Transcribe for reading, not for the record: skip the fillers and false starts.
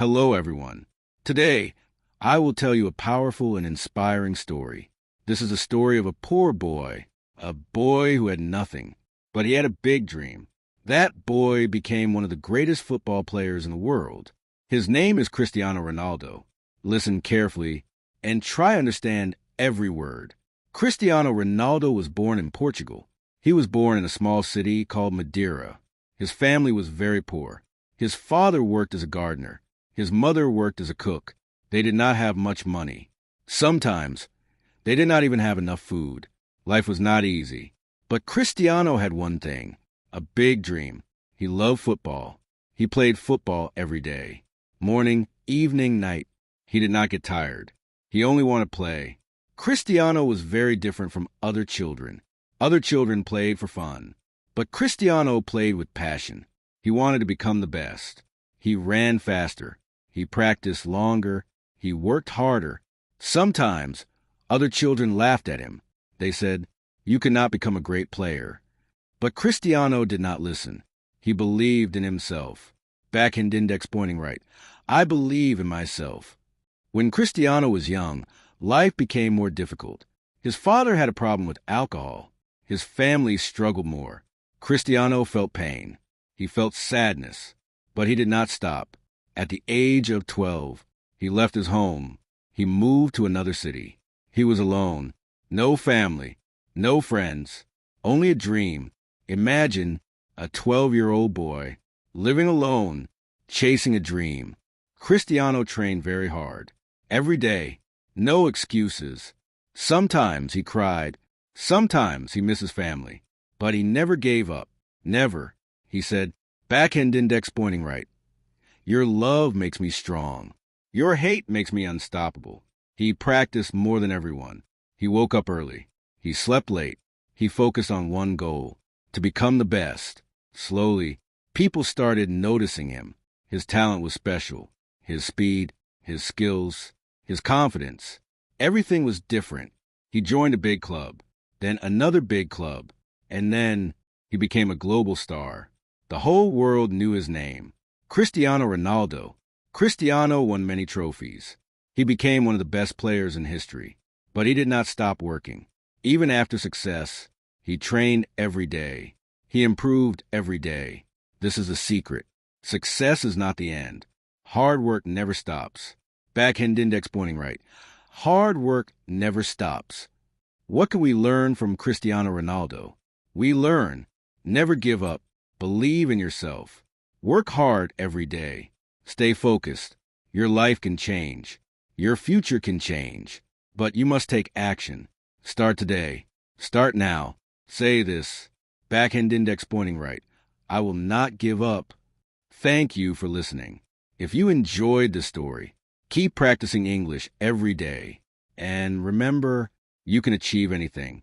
Hello, everyone. Today, I will tell you a powerful and inspiring story. This is a story of a boy who had nothing, but he had a big dream. That boy became one of the greatest football players in the world. His name is Cristiano Ronaldo. Listen carefully and try to understand every word. Cristiano Ronaldo was born in Portugal. He was born in a small city called Madeira. His family was very poor. His father worked as a gardener. His mother worked as a cook. They did not have much money. Sometimes, they did not even have enough food. Life was not easy. But Cristiano had one thing, a big dream. He loved football. He played football every day. Morning, evening, night. He did not get tired. He only wanted to play. Cristiano was very different from other children. Other children played for fun. But Cristiano played with passion. He wanted to become the best. He ran faster. He practiced longer. He worked harder. Sometimes, other children laughed at him. They said, "You cannot become a great player." But Cristiano did not listen. He believed in himself. Backhand index pointing right. I believe in myself. When Cristiano was young, life became more difficult. His father had a problem with alcohol. His family struggled more. Cristiano felt pain. He felt sadness. But he did not stop. At the age of 12, he left his home. He moved to another city. He was alone. No family. No friends. Only a dream. Imagine a 12-year-old boy living alone, chasing a dream. Cristiano trained very hard. Every day. No excuses. Sometimes he cried. Sometimes he missed his family. But he never gave up. Never. He said, backhand index pointing right. Your love makes me strong. Your hate makes me unstoppable. He practiced more than everyone. He woke up early. He slept late. He focused on one goal, to become the best. Slowly, people started noticing him. His talent was special. His speed, his skills, his confidence. Everything was different. He joined a big club, then another big club, and then he became a global star. The whole world knew his name. Cristiano Ronaldo. Cristiano won many trophies. He became one of the best players in history. But he did not stop working. Even after success, he trained every day. He improved every day. This is a secret. Success is not the end. Hard work never stops. Backhand index pointing right. Hard work never stops. What can we learn from Cristiano Ronaldo? We learn, never give up. Believe in yourself. Work hard every day. Stay focused. Your life can change. Your future can change. But you must take action. Start today. Start now. Say this. Backhand index pointing right. I will not give up. Thank you for listening. If you enjoyed the story, keep practicing English every day. And remember, you can achieve anything.